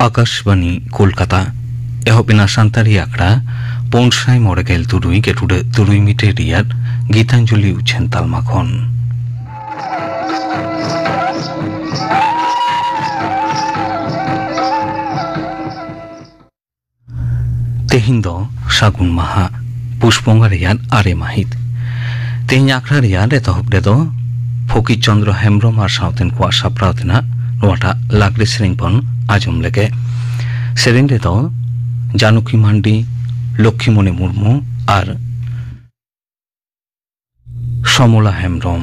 आकाशवाणी कोलकाता एहबिना सान्तारी आखड़ा पौनसाई मरेगेल तुरुई गेटुडे तुरुई मिटे रियाद गीतांजलि उछेन तालमाखन तेहिन दो सागुन माहा पुष्पंगा रियाद आरे माहित तेहिन आखड़ा रियाद एतहबदे दो फकीर चंद्र हेम्ब्रम और साउतेन को साप्रावतेना नोटा लागरे सेरेंपन आजम लेके सेरेंडे दो जानकी मांडी लक्ष्मीमणि मुर्मू और समला हेम्ब्रम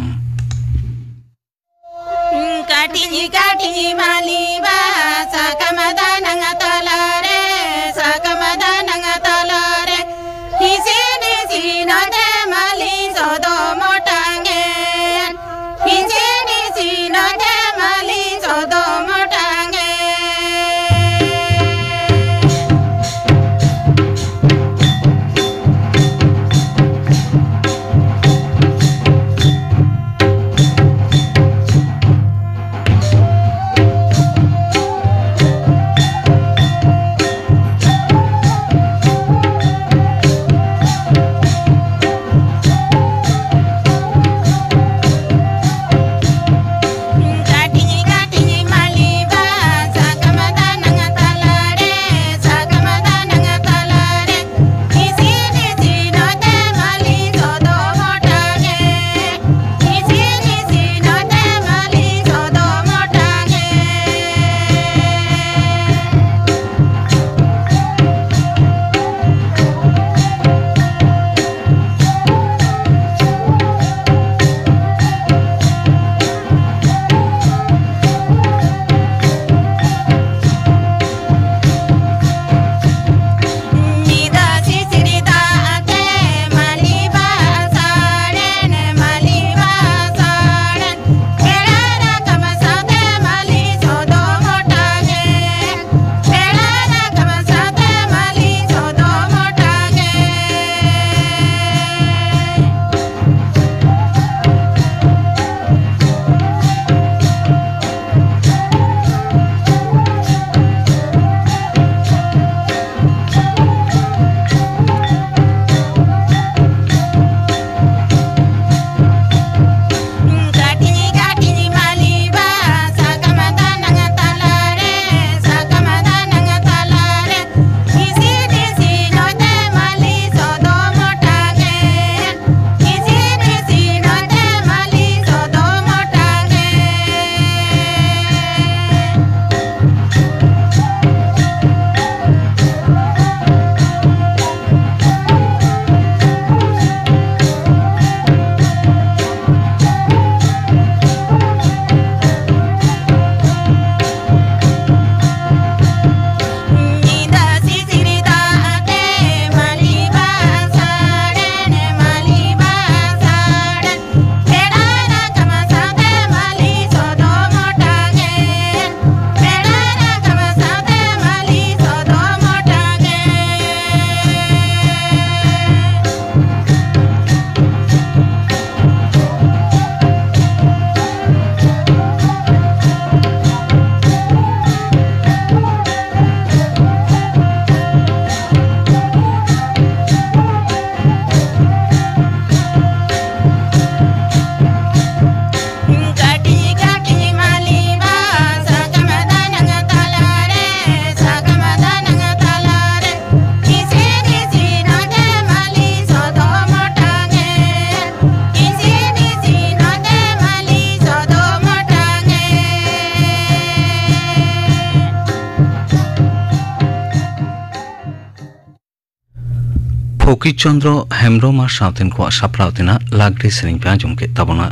फकीर चंद्र हेम्ब्रम और साउतेन को साप्रावतेना लागरे सेरेंग पे आजम के तबना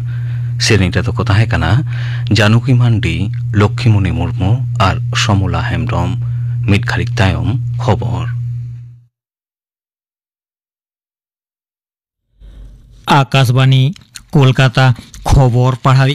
सेरेंगटा तो कथा है कना जानकी मांडी लक्ष्मीमणि मुर्मू और समला हेम्ब्रम मिट खारिक तायम खबर आकाशवाणी कोलकाता खबर पढ़ावी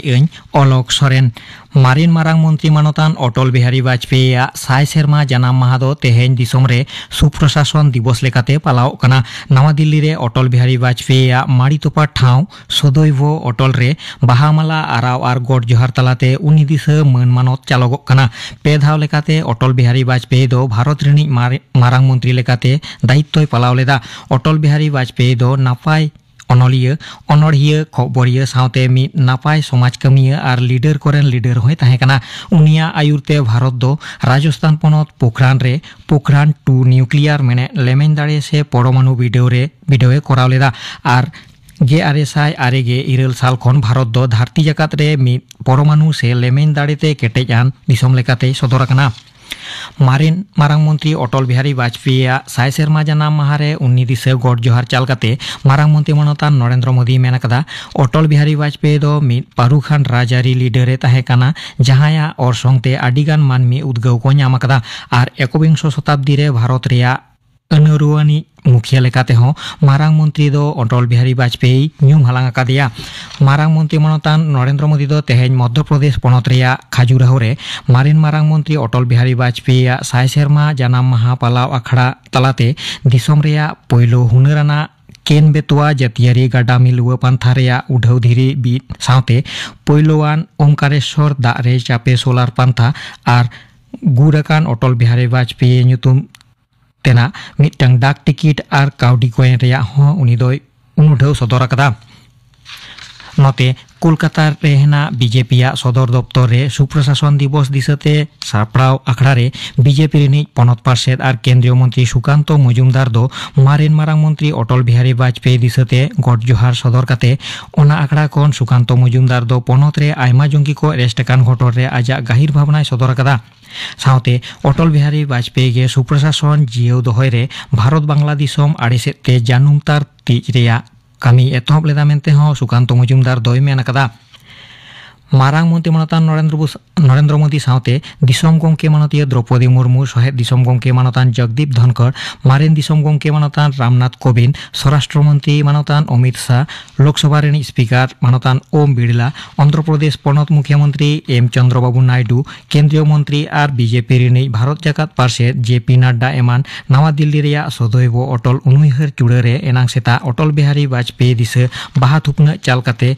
अलक सरेन मारिन मारांग मंत्री मानतान अटल बिहारी वाजपेयी साय सेरमा जानाम माहा दो तेहेन दिसोम रे सुप्रशासन दिवस लेकाते पालाव कना। नवा दिल्ली रे अटल बिहारी वाजपेयी माड़ी तोपा ठाव सदैव अटल रे बाहामाला आराव आर गड जोहार तलाते उनी दिसा मान मानत चालगोग कना। पे धाव लेकाते अटल बिहारी वाजपेयी दो भारत रिनिज मारांग मंत्री लेकाते दायित्व पालाव लेदा। अटल बिहारी वाजपेयी दो नापाय अनलिया अनड़िया खबरिया सावते मी नापाय समाज कमिया आर लीडर कोरेन लीडर होय ताहे कना। उनिया आयुरते भारत दो राजस्थान पनत पोखरान रे पोखरान 2 न्यूक्लियर मेने लेमेन दाड़े से परमाणु वीडियो कराव लेदा। आर गेआरएसआई आरेगे इरल साल खन भारत दो धरती जकात रे मी परमाणु से लेमेन दाड़ेते केटेजान दिसम लेकाते सदर कना। मारिन मारांग मंत्री अटल बिहारी वाजपेयी साय सेरमा जानाम माहारे उन्नी दिसा गड जोहार चालकाते मारांग मंत्री मानतान नरेंद्र मोदी मेन कदा। अटल बिहारी वाजपेयी दो मिद पारुखान राजारी लीडरे ताहे कना जहाया अरसंगते आडिगान मानमी उद्गाव को नाम कदा। आर 21 शताब्दी रे भारत रेया अनरुआनी मुखिया लेकाते हो मारांग मंत्री दो अटल बिहारी वाजपेयी न्यूम हालांग कादिया। मारांग मंत्री मानतान नरेंद्र मोदी दो तेहेन मध्य प्रदेश पनत रेया खाजुराहो रे मारिन मारांग मंत्री अटल बिहारी वाजपेयी साय सेरमा जानाम माहा पालाव आखड़ा तलाते दिसोम रेया पयलो हुनराना केन बेतुआ जतियारी गाडा मिलुआ पांथा रेया उढाव धीरी बीट सावते पयलोवान ओमकारेश्वर दारे चापे सोलार पांथा आर गुराकान अटल बिहारी वाजपेयी ᱧᱩᱛᱩᱢ तेना मिटंग डाक टिकिट आर काउडी कोइन रेया हो उनी दोय उनुढाव सदर कदा। नते कोलकाता रेहना बीजेपी सदर दफ्तर रे सुप्रशासन दिवस दिसते सापड़ाव आखड़ा रे बीजेपी रिनिज पनत पार्षद आर केंद्रीय मंत्री सुकांत मजुमदार दो मारिन मारांग मंत्री अटल बिहारी वाजपेयी दिसते गड जोहार सदर काते ओना आखड़ा खन सुकांत मजुमदार दो पनत रे आयमा जंगी को अरेस्ट कान घटन रे आजा गाहिर भावनाय सदर कदा। सावते अटल बिहारी वाजपेयी के सुप्रशासन जियो दोहय रे भारत बांग्ला दिसोम आड़ेसेते जानुम तार तीज रेया कमी एतहब लेदा मेनते हो सुकांत मजुमदार दोय मेन कदा। मारांग मंत्री मानतान नरेंद्र मोदी सावते दिसोम गंके मानतीय द्रौपदी मुर्मू सहेद दिसोम गंके मानतान जगदीप धनखड़ मारिन दिसोम गंके मानतान रामनाथ कोविंद स्वराष्ट्र मंत्री मानतान अमित शाह लोकसभा रिनिज स्पीकर मानतान ओम बिड़ला आंध्र प्रदेश पनत मुख्यमंत्री एम चंद्रबाबू नायडू केंद्रीय मंत्री आर बीजेपी रिनिज भारत जाकात पार्षद जेपी नड्डा एमान नवा दिल्ली रेया सदैव अटल उनुयहर चूड़ा रे एनांग सेता अटल बिहारी वाजपेयी दिस बाहा थुपना चालकाते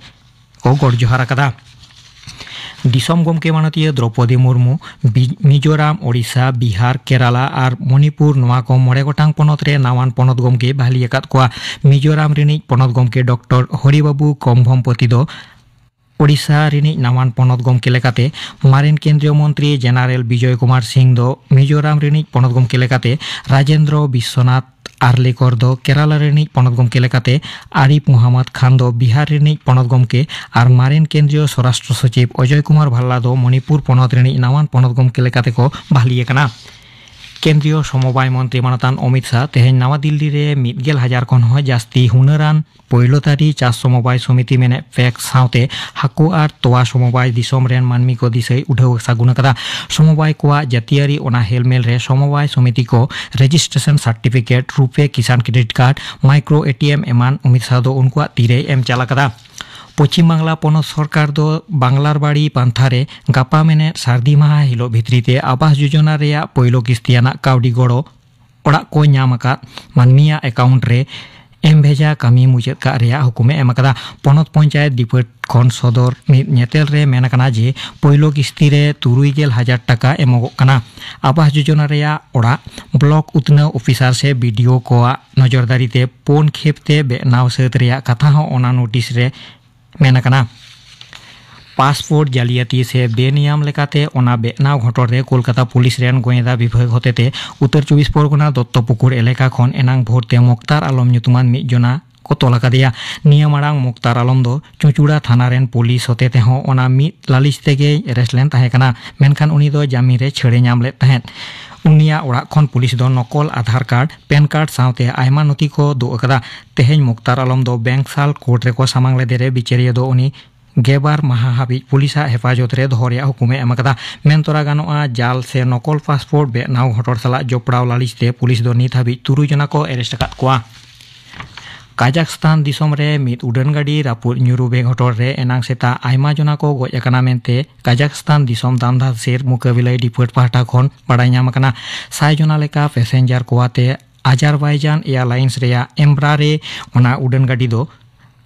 को गड जोहार कदा। दिसोम गमके मानतीय द्रौपदी मुर्मू मिजोराम ओडिशा बिहार केराला और मणिपुर नवा को 9 गोटांग पनत रे नावान पनत गमके बहाली आकाद कोआ। मिजोराम रिनिज पनत गमके डॉक्टर हरिबाबू कम्भमपति दो ओडिशा रिनिज नावान पनत गमके लेकाते मारिन केंद्रीय मंत्री जेनारेल विजय कुमार सिंह दो मिजोराम रिनिज पनत गमके लेकाते राजेंद्र विश्वनाथ आर्लेकर दो केराला रिनिज पनत गमके लेकाते आरिफ मोहम्मद खान दो बिहार रिनिज पनत गमके और मारिन केंद्रीय स्वराष्ट्र सचिव अजय कुमार भाल्ला दो मणिपुर पनत रिनिज नावान पनत गमके लेकाते को बहाली कना। केंद्रीय समवाय मंत्री मानतान अमित शाह तेहेन नवा दिल्ली रे 1,000 खन हो जास्ती हुनरान पयलोतारी चास समवाय समिति मेने फेक सावते हाकु आर तोवा समवाय दिसोम रेन मानमी को दिसै उठाव सागुन कदा। समवाय कोआ जातियारी ओना हेलमेल रे समवाय समिति को रजिस्ट्रेशन सर्टिफिकेट रुपे किसान क्रेडिट कार्ड माइक्रो एटीएम एमान अमित शाह दो उनकुआ तीरे एम चाला कदा। पश्चिम बांगला पनत सरकार दो बांगलार बाड़ी पांथारे गापा मेने सार्दी माहा हिलो भित्रीते आवास योजना रेया पयलो किस्तियाना काउडी गड़ो ओड़ा को नाम का मानमिया अकाउंट रे एम भेजा कमी मुचाद का रेया हुकुमे एम कदा। पनत पंचायत डिपार्ट खन सदर नेतेल रे मेन कना जे पयलो किस्ती रे 60,000 टाका एमोगो कना। आवास योजना रेया ओड़ा ब्लॉक उतनाव ऑफिसर से वीडियो को नजरदारीते पोन खेपते बेनाव सेत रेया कथा हो ओना नोटिस रे मेन कना। पासपोर्ट जालियाती से बेनियम लेकाते ओना बेनाव घटन रे कोलकाता पुलिस रेन गोयेदा विभाग होतेते उत्तर 24 परगना दत्तपुकुर एलेका खन एनांग भोरते मुक्तार आलम ᱧᱩᱛᱩᱢᱟᱱ मिद जना को तोला कादिया। निया मारांग मुक्तार आलम दो चुचुड़ा थाना रेन पुलिस होतेते हो ओना मिद लालिश तेगे अरेस्ट लेन ताहे कना। मेनखान उनी दो जामीन रे छेड़े नाम ले ताहें। उनिया ओड़ा खन पुलिस दो नकल आधार कार्ड पेन कार्ड सावते आयमा नथि को दो अकदा। तेहेन मुक्तार आलम दो बैंक साल कोर्ट रे को सामांग ले देरे बिचारिया दो उनी गेबार माहा हाबी पुलिसा हेफाजत रे दोहरिया हुकुमे एम कदा। मेन तोरा गानोआ जाल से नकल पासपोर्ट बेनाव घटन साला जपड़ाव लालिशते पुलिस दो नित हाबी 3 जना को अरेस्ट काद कोआ। काजाखस्तान दिसोम रे मित उड़ान गाड़ी रापुर ᱧᱩᱨᱩ ᱵᱮ घटोर रे एनांग सेता आयमा जना को गoj akana mente काजाखस्तान दिसोम दामदा सेर मुकाबिलाई डिपोट पाहटा खन बाडाय ᱧᱟᱢ akana 100 जना लेका पैसेंजर कोआते आजारबाईजान एयरलाइंस रेया एम्ब्रा रे ओना उड़ान गाड़ी दो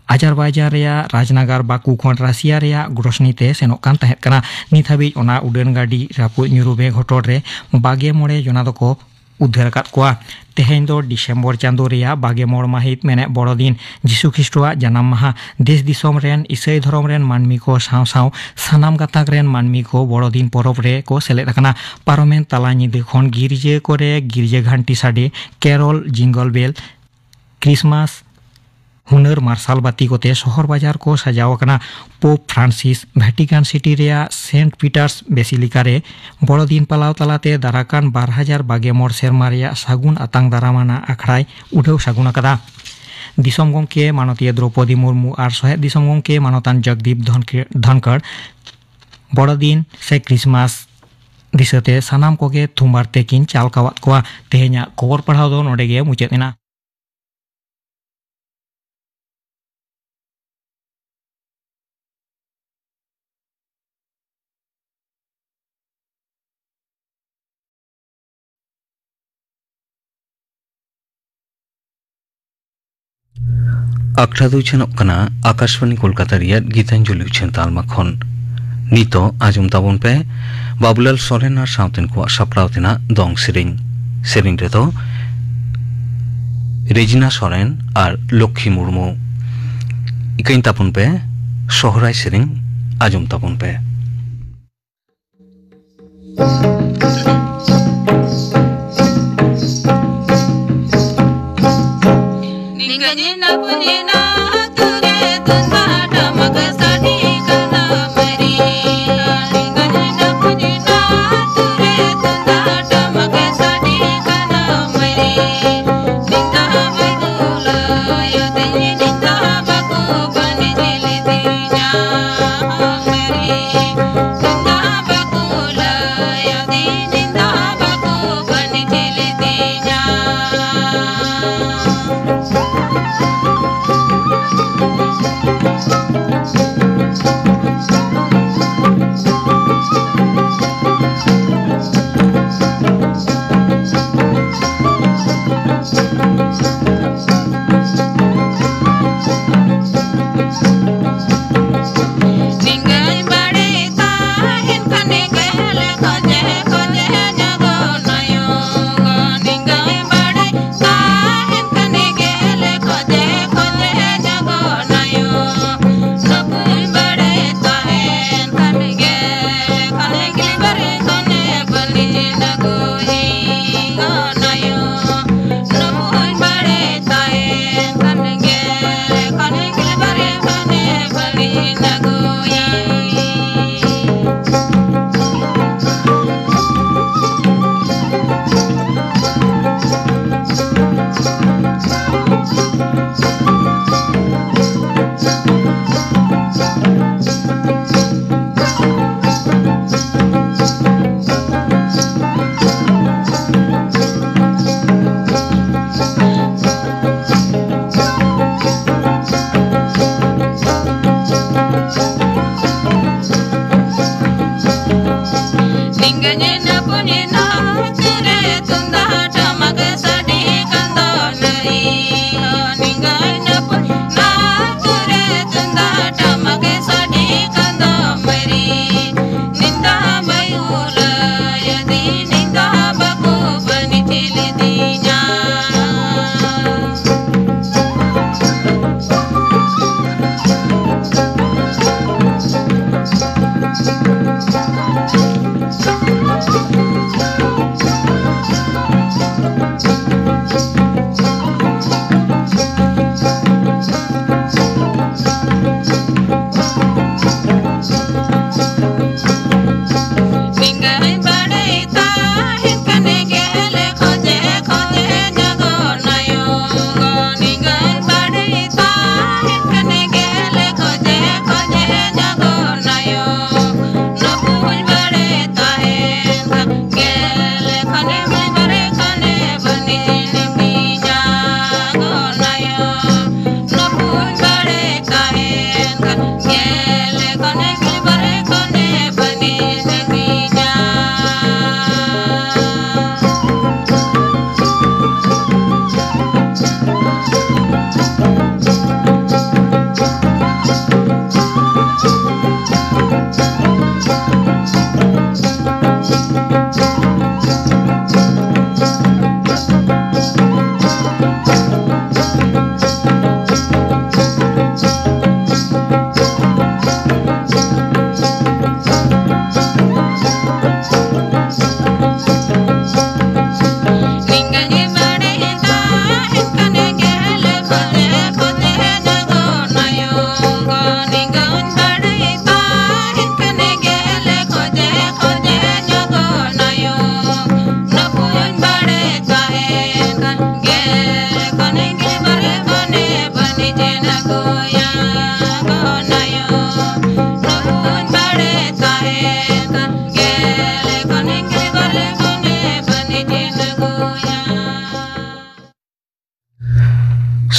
आजारबाईजान रेया राजनगर बाकू खन रासिया रेया ग्रोसनीते सेनोक कान तहेत kana नित हाबी ओना उड़ान गाड़ी रापुर ᱧᱩᱨᱩ ᱵᱮ घटोर रे 22 जना दको उद्धार kat koa तेहेन दो डिसेम्बर चांदो रेया 22 माहित मेने बड़ो दिन जीशु ख्रिस्टोआ जन्म माहा देश दिसोम रेन ईसाई धर्म रेन मानमी को साव साव सानाम गाताक रेन मानमी को बड़ो दिन परब रे को सेलेद आकना पारमेन तला निदे खन गिरजे करे गिरजे घंटी साडे केरल जिंगल बेल क्रिसमास हुनर मार्शल बाती कोते शहर बाजार को सजाव आकना पोप फ्रांसिस वेटिकान सिटी रेया सेंट पीटर्स बेसिलिका रे बड़ो दिन पालाव तलाते दाराकान 2022 सेरमा रेया सागुन आतांग दारामाना आखड़ाय उठाव सागुन आकादा दिसोम गंके माननीय द्रौपदी मुर्मू और सहेद दिसोम गंके मानतान जगदीप धनखड़ बड़ो दिन से क्रिसमास दिसते सानाम कोगे थुमबारते किन चाल कावात कोआ तेहेnya खबर पढ़ाव दो नोडेगे मुचाद एना अखड़ा दुचन आकाशवाणी कोलकाता रियाद गीतांजलि उछन तालमा खन नितो आजम ताबन पे बाबुलाल सोरेन और साउथन को सप्रावतना दंग सेरिंग सेरिंग रे तो रेजिना सोरेन और लक्ष्मी मुर्मू इकइन तापन पे सोहराय सेरिंग आजम ताबन पे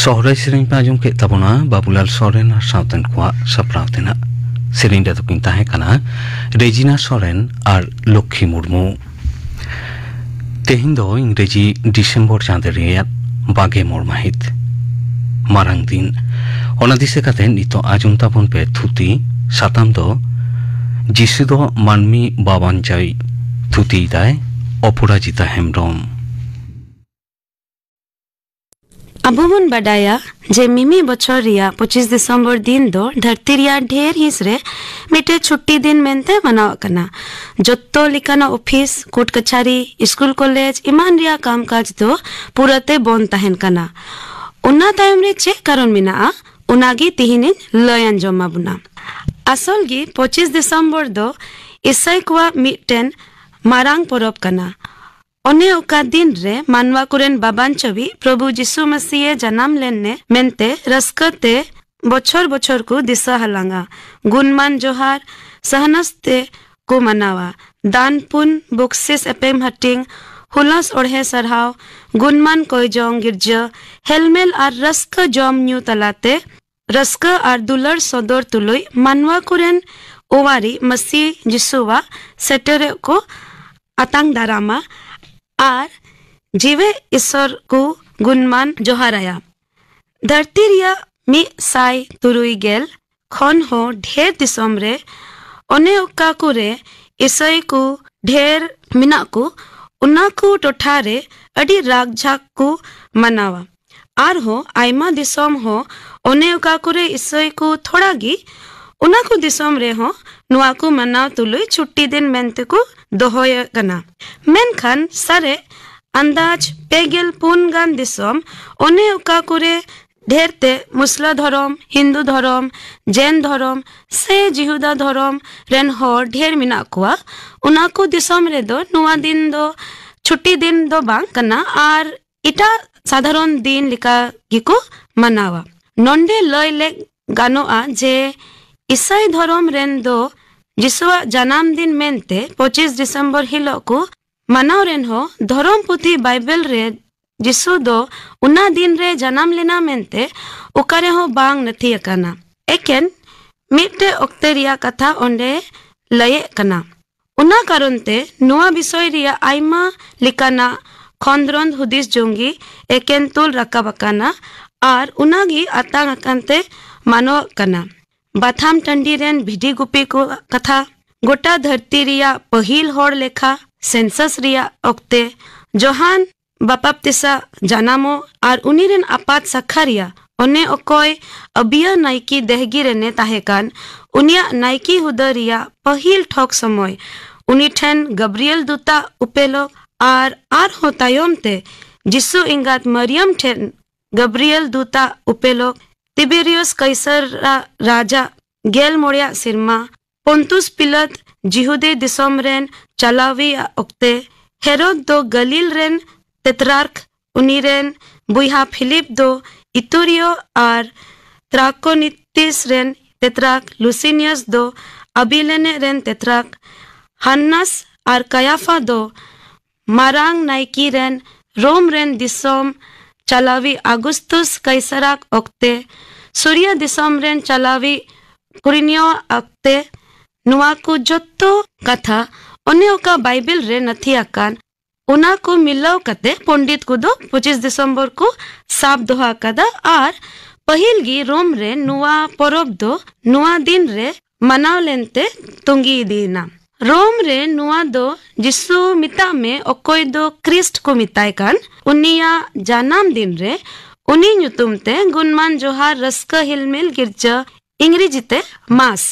Sohrai sering pa ajum ke tabuna Babulal Soren ar Southern kwa sapraw tena. Sering da tuking tahe kana Regina Soren ar Lokhi Murmu. Tehin do Ingreji December chander riyat bage mor mahit. Marang din. Ona dise katen ito ajum tabun pe thuti satam do Jisu do manmi babanjai thuti dai Opurajita Hemrom. अबुबुन बडाया जे मिमी बछर रिया 25 दिसंबर दिन दो धरती रिया ढेर हिस रे मिटे छुट्टी दिन मेनते मनाव कना जत्तो लिकाना ऑफिस कोर्ट कचहरी स्कूल कॉलेज इमान रिया कामकाज दो पुरते बोन तहन कना उन्ना तायम रे चे कारण मिना उनागी तिहिनिन लयन जमा बुना असल गी 25 दिसंबर दो ईसाई कुआ मिटेन मारांग परब कना ओने ओका दिन रे मानवा कुरेन बाबान छवि प्रभु जिसु मसीह जन्म लेने मेनते रस्कते बछर बछर को दिशा हलांगा गुणमान जोहार सहनस्ते को मनावा दान पुन बक्सिस एपेम हटिंग हुलस ओढ़े सरहाव गुणमान कोयजोंग गिरजा हेलमेल आर रस्क जॉम न्यू तलाते रस्क आर दुलर सदर तुलुई मानवा कुरेन ओवारी मसीह जिसुवा सेटरे को अतांग दारामा आर जीवे ईश्वर को गुणमान जोहाराया धरती रिया मी साई तुरुई गेल खन हो ढेर दिसम रे ओने ओका कुरे ईसाई को ढेर मिना को उना को टोठारे अडी राग झाक को मनावा आर हो आयमा दिसम हो ओने ओका कुरे ईसाई को थोड़ा गी उना को दिसम रे हो नुआ को मनाव तुलुई छुट्टी दिन मेनते को दोहोय कना मेनखान सारे अंदाज पेगेल पुन गान दिसम ओने ओका कुरे ढेरते मुस्ला धरम हिंदू धरम जैन धरम से जिहुदा धरम रेन हर ढेर मिना कुआ उना को दिसम रे दो नुआ दिन दो छुट्टी दिन दो बांग कना आर इटा साधारण दिन लिका गिको मनावा नंडे लय ले गानोआ जे ईसाई धरम रेन दो जिसुआ जन्म दिन मेनते 25 दिसंबर हिलो को मनाव रेन हो धरम पुथी बाइबल रे जिसु दो उना दिन रे जन्म लेना मेनते उकारे हो बांग नथी अकाना एकेन मिटे ओक्तेरिया कथा ओंडे लये कना उना कारणते नुआ विषय रिया आइमा लिकाना खंद्रंद हुदिस जोंगी एकेन तुल रकाबकाना आर उनागी अतांग अकांते मानो कना बाथाम टंडी रेन भिडी गुपी को कथा गोटा धरती रिया पहिल होड़ लेखा सेंसस रिया ओक्ते जोहान बापाप्तिसा जानामो आर उनी रेन आपात सखा रिया ओने ओकोय अबिया नाइकी देहगी रेने ताहेकान उनिया नाइकी हुदरिया पहिल ठोक समय उनी ठेन गब्रियल दूता उपेलो आर हो तायोमते जिसु इंगात मरियम ठेन गब्रियल दूता उपेलो तिबेरियस कैसर राजा गेल मोड़िया सिरमा पोंतुस पिलत जिहुदे दिसम रेन चलावी ओक्ते हेरोद दो गलील रेन तेत्रार्क उनी रेन बुइहा फिलिप दो इतुरियो आर त्राकोनितिस रेन तेत्राक लुसिनियस दो अबिलेने रेन तेत्राक हन्नस आर कयाफा दो मारांग नाइकी रेन रोम रेन दिसम चलावी अगुस्तुस कैसराक ओक्ते सूर्य दिसम रेन चलावी कुरिनियो ओक्ते नुआ को जत्तो कथा ओने ओका बाइबल रे नथी अकान उना को मिलाव कते पंडित को दो 25 दिसंबर को साब दोहा कदा आर पहिल गी रोम रे नुआ परब दो नुआ दिन रे मनाव लेनते तुंगी दीना रोम रे नुआ दो जिसु मिता में ओकोय दो क्रिस्ट को मिताय कान उनिया जन्म दिन रे उनी नुतुमते गुणमान जोहार रस्क हिलमिल गिरजा इंग्रेजीते मास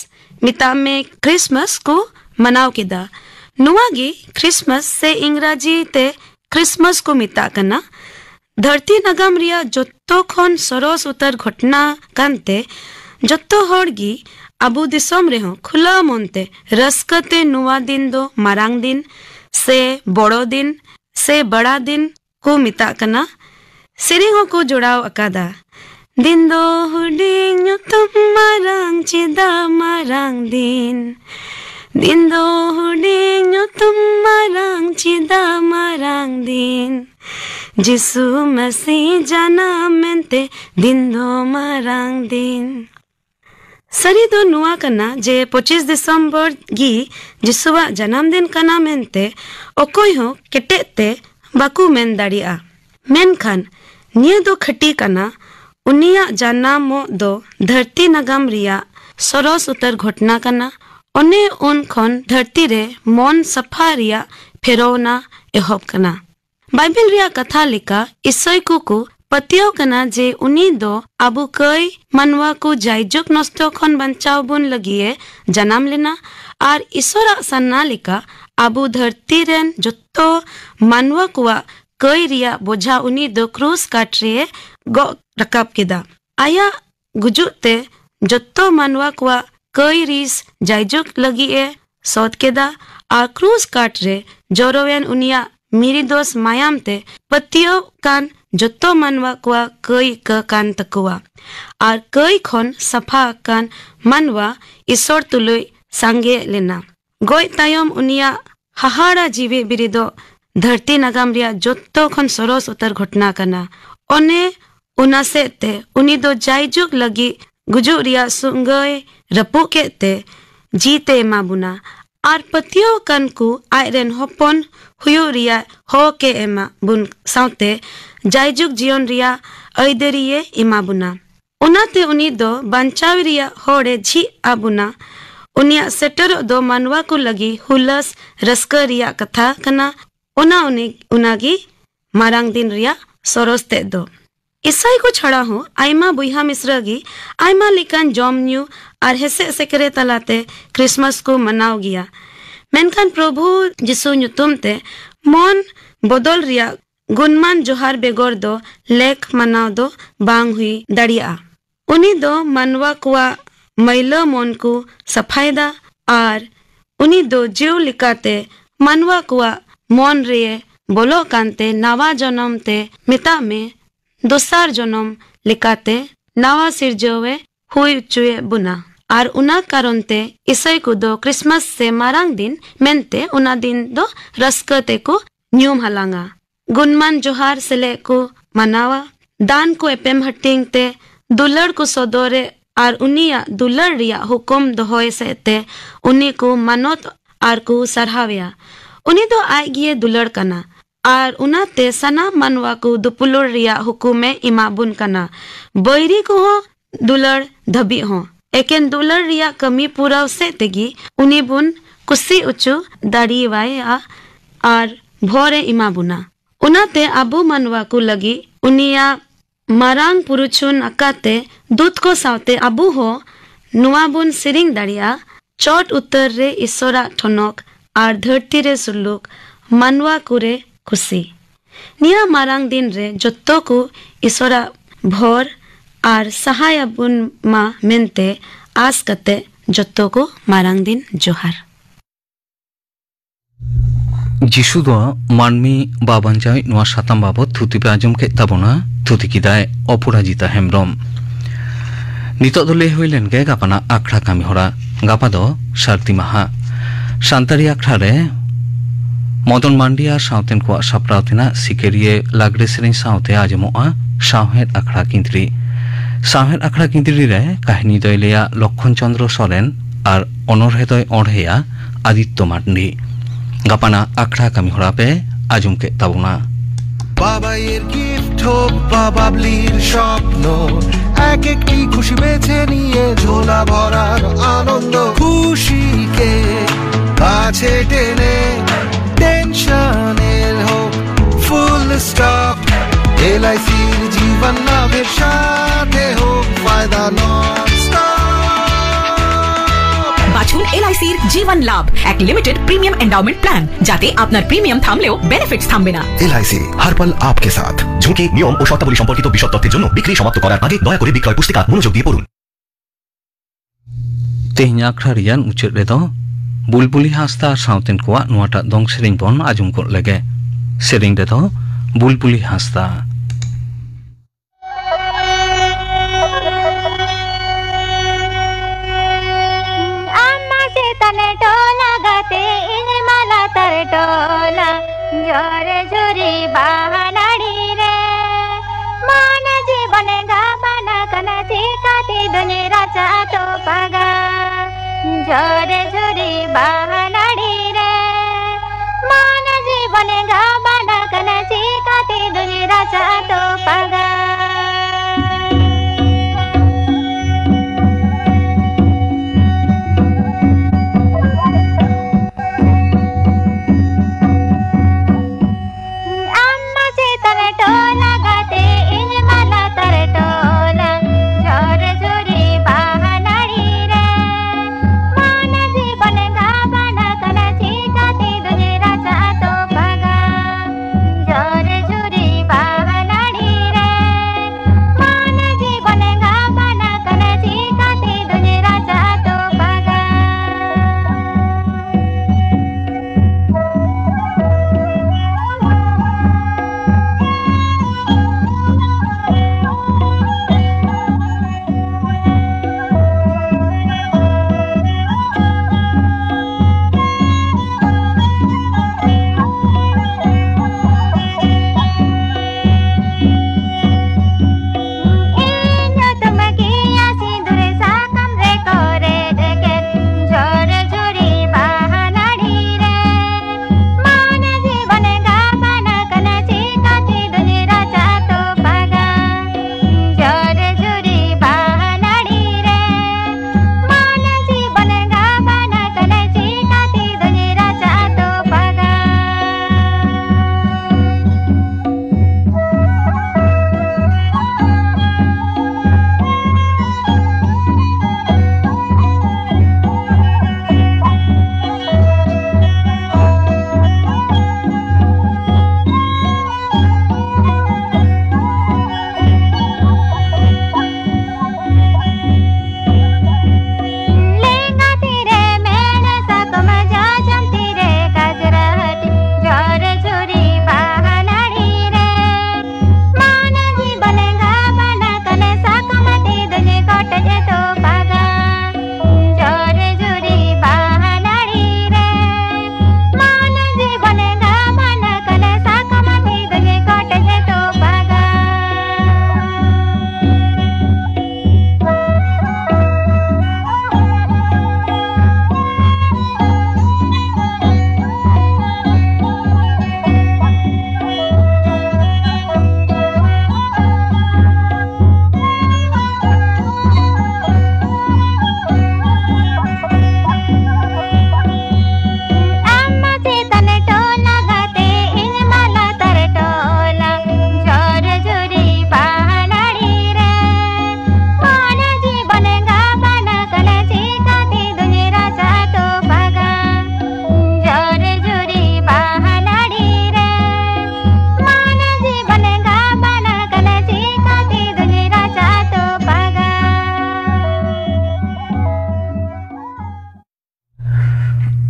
मिता में क्रिसमस को मनाव किदा नुआगी क्रिसमस से इंग्राजी ते क्रिसमस को मिता कना धरती नगम रिया जत्तो खन सरस उतर घटना कानते जत्तो होड़गी अबू दिसम रे हो खुला मनते रस्कते नुआ दिन दो मारांग दिन से बड़ो दिन से बड़ा दिन को मिता कना सेरिंग को जोड़ाव अकादा दिन दो हुडिंग तुम मारांग चिदा मारांग दिन दो हुडिंग तुम मारांग चिदा मारांग दिन जिसु मसीह जन्म मेंते दिन दो मारांग दिन सरी दो नुआ कना जे 25 दिसंबर गी जिसुवा जन्मदिन कना मेंते ओकोय हो केटेते बाकू मेन दाड़िया मेनखान निया दो खटी कना उनिया जन्मो दो धरती नगम रिया सरस उतर घटना कना ओने उन खन धरती रे मन सफा रिया फेरोना एहब कना बाइबल रिया कथा लिका ईसई को पतियो कना जे उनी दो आबु कई मनवा को जायजुक नष्ट खन बंचाव बुन लगिए जन्म लेना और ईश्वरा सन्ना लिका आबु धरती रेन जत्तो मनवा कुआ कई रिया बोझा उनी दो क्रूस काट रे गो रकाब केदा आया गुजुते जत्तो मनवा कुआ कई रिस जायजुक लगिए सौत केदा और क्रूस काट रे जोरोवेन उनिया मिरी दोस मायाम ते पतियो कान जत्तो मनवा कुआ कई क कान तकुआ और कई खन सफा कान मनवा ईश्वर तुलुई सांगे लेना गोय तायम उनिया हाहाड़ा जीवे बिरिदो धरती नगाम रिया जत्तो खन सरस उतर घटना कना ओने उनासे ते उनी दो जायजुक लगी गुजु रिया सुंगय रपु के ते जीते माबुना और पतियो कन को आयरन होपन हुयो रिया हो के एमा बुन साउते जायजुक जीवन रिया ऐदरिये इमाबुना उनाते उनी दो बंचाव रिया होड़े झी आबुना उनिया सेटर दो मनवा को लगी हुलस रस्क रिया कथा कना उनागी मारांग दिन रिया सरोस्ते दो ईसाई को छड़ा हो आयमा बुहा मिश्रगी आयमा लिकान जॉम न्यू और हेसे सेकरे तलाते क्रिसमस को मनाव गया मेनखान प्रभु जिसु नुतुम ते मन बदल रिया गुणमान जोहार बेगोर दो लेख मनाव दो बांग हुई दड़िया उनी दो मनवा कुआ मैलो मन को सफायदा और उनी दो जीव लिकाते मनवा कुआ मन रे बोलो कांते नवा जन्म ते मिता में दोसार जन्म लिकाते नवा सिरजोवे हुई चुए बुना और उना कारण ते ईसाई को दो क्रिसमस से मारांग दिन मेनते उना दिन दो रस्कते को न्यूम हलांगा गुणमान जोहार सेले को मनावा दान को एपेम हटिंग ते दुलड़ को सदोरे और उनिया दुलड़ रिया हुकुम दोहोय से ते उनी को मनोत और को सरहाविया उनी दो आय गिए दुलड़ कना और उनाते सना मनवा को दुपुलुर रिया हुकुमे इमाबुन कना बैरी को हो दुलड़ धबी हो एकेन दुलड़ रिया कमी पूराव से तेगी उनी बुन कुसी उचु दाड़ी वाया और भोरे इमाबुना उनाते अबु मनवा को लगी उनिया मारांग पुरुचुन अकाते दूत को सावते अबु हो नुआबुन सिरिंग दाड़िया चोट उत्तर रे ईश्वरा ठनक और धरती रे सुलुक मनवा कुरे खुशी निया मारांग दिन रे जत्तो को ईश्वरा भोर और सहाय बुन मा मेनते आस कते जत्तो को मारांग दिन जोहार जिसु दो मानमी बाबांजाय नुआ साताम बाबत थुति पे आजम के ताबोना थुति किदाय अपराजिता हेमब्रम नितो दो ले होइलेन गे गापाना आखड़ा कामी होरा गापा दो सार्ति माहा सान्तारी आखड़ा रे मदन मांडिया साउतेन को साप्रावतेना सिकेरिये लागरे सेरें साउते आजमोआ साहेद आखड़ा किंद्री रे काहिनी दयलेया लक्षण चंद्र सोरेन और अनरहेदय अढ़ेया आदित्य मांडी गापाना आखड़ा कामी होरा पे आजम के ताबोना बाबा एर गिफ्ट हो बाबा ब्लीर स्वप्न एक एकटी खुशी बेছে নিয়ে ঝোলা ভরার আনন্দ খুশিকে কাছে টেনে টেনশনের হোক ফুল স্টপ এলআইসির জীবন লাভের সাথে হোক ফায়দা নন স্টপ বাছুন এলআইসির জীবন লাভ এক লিমিটেড প্রিমিয়াম এন্ডাউমেন্ট প্ল্যান যাতে আপনার প্রিমিয়াম থামলেও বেনিফিটস থামবে না এলআইসি हर पल आपके साथ ঝুঁকি নিয়ম ও শর্তাবলী সম্পর্কিত বিশদ তথ্যের জন্য বিক্রি সমাপ্ত করার আগে দয়া করে বিক্রয় পুস্তিকা মনোযোগ দিয়ে পড়ুন तेहनी आखड़ा रियान उचेद रेदो बुलबुली हांसदा साउतेन कोआ नुआटा दंग सेरें बन आजम को लगे सेरें रेदो बुलबुली हांसदा अम्मा से तने टोला गाते इन माला तर टोला जोरे जोरे बाहनाड़ी raja to paga jore jore bahanadi re man jibone ga bana kana chikati duni raja to paga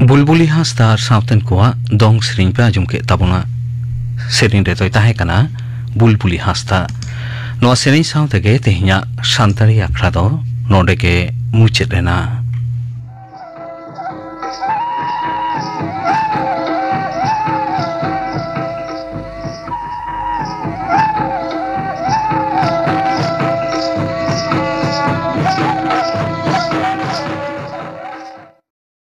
बुलबुली हांसदा सावतेन कोआ दंग सेरें पे आजम के ताबोना सेरें रे तोय ताहे कना बुलबुली हांसदा नोआ सेरें सावते के तेहिया सानतारी आखड़ा दो नोडे के मुचेद रेना।